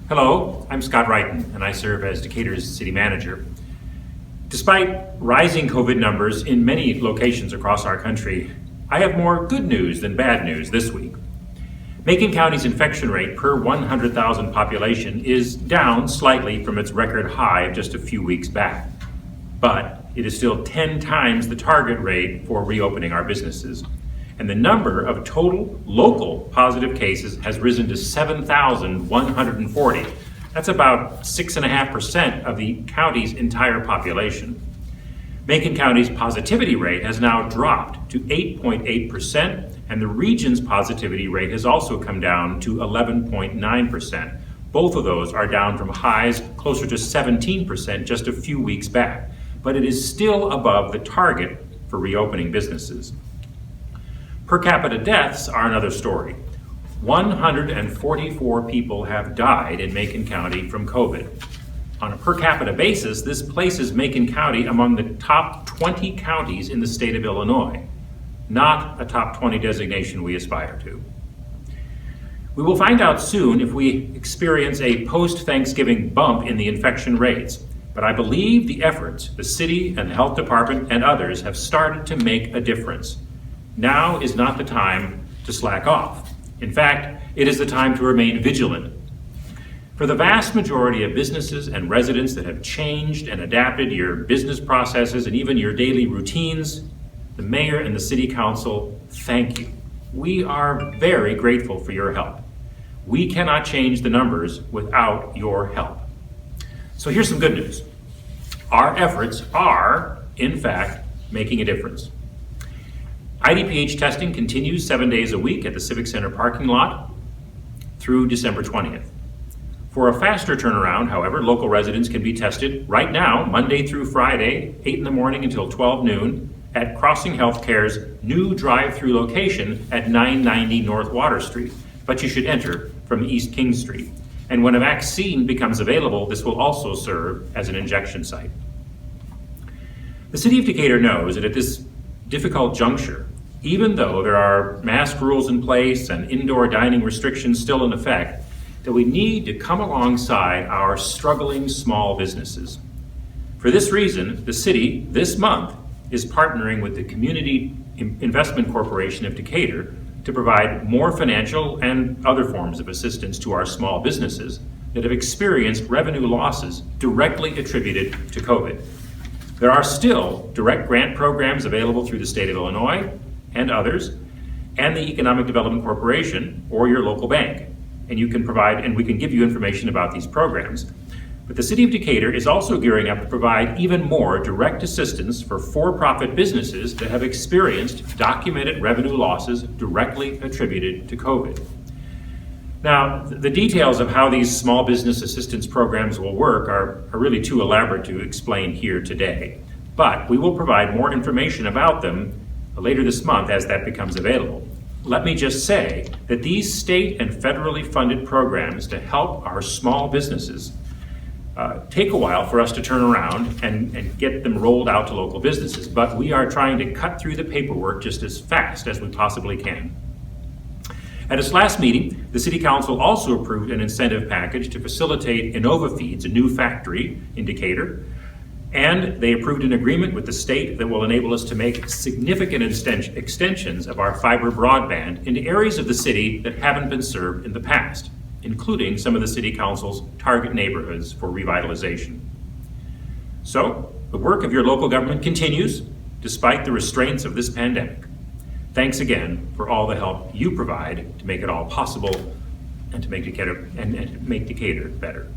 Hello, I'm Scott Wrighton, and I serve as Decatur's city manager. Despite rising COVID numbers in many locations across our country, I have more good news than bad news this week. Macon County's infection rate per 100,000 population is down slightly from its record high of just a few weeks back, but it is still 10 times the target rate for reopening our businesses. And the number of total local positive cases has risen to 7,140. That's about 6.5% of the county's entire population. Macon County's positivity rate has now dropped to 8.8%, and the region's positivity rate has also come down to 11.9%. Both of those are down from highs closer to 17% just a few weeks back, but it is still above the target for reopening businesses. Per capita deaths are another story. 144 people have died in Macon County from COVID. On a per capita basis, this places Macon County among the top 20 counties in the state of Illinois, not a top 20 designation we aspire to. We will find out soon if we experience a post-Thanksgiving bump in the infection rates, but I believe the efforts the city and the health department and others have started to make a difference. Now is not the time to slack off. In fact, it is the time to remain vigilant. For the vast majority of businesses and residents that have changed and adapted your business processes and even your daily routines, the mayor and the city council, thank you. We are very grateful for your help. We cannot change the numbers without your help. So here's some good news. Our efforts are, in fact, making a difference. IDPH testing continues 7 days a week at the Civic Center parking lot through December 20th. For a faster turnaround, however, local residents can be tested right now, Monday through Friday, 8 in the morning until 12 noon, at Crossing Healthcare's new drive-through location at 990 North Water Street. But you should enter from East King Street. And when a vaccine becomes available, this will also serve as an injection site. The city of Decatur knows that at this difficult juncture, even though there are mask rules in place and indoor dining restrictions still in effect, that we need to come alongside our struggling small businesses. For this reason, the city this month is partnering with the Community Investment Corporation of Decatur to provide more financial and other forms of assistance to our small businesses that have experienced revenue losses directly attributed to COVID. There are still direct grant programs available through the state of Illinois and others, and the Economic Development Corporation or your local bank. And you can provide, and we can give you information about these programs. But the city of Decatur is also gearing up to provide even more direct assistance for for-profit businesses that have experienced documented revenue losses directly attributed to COVID. Now, the details of how these small business assistance programs will work are really too elaborate to explain here today. But we will provide more information about them later this month as that becomes available. Let me just say that these state and federally funded programs to help our small businesses take a while for us to turn around and get them rolled out to local businesses, but we are trying to cut through the paperwork just as fast as we possibly can. At its last meeting, the City Council also approved an incentive package to facilitate Innova Feeds, a new factory in Decatur, and they approved an agreement with the state that will enable us to make significant extensions of our fiber broadband into areas of the city that haven't been served in the past, including some of the City Council's target neighborhoods for revitalization. So, the work of your local government continues despite the restraints of this pandemic. Thanks again for all the help you provide to make it all possible and to make Decatur better.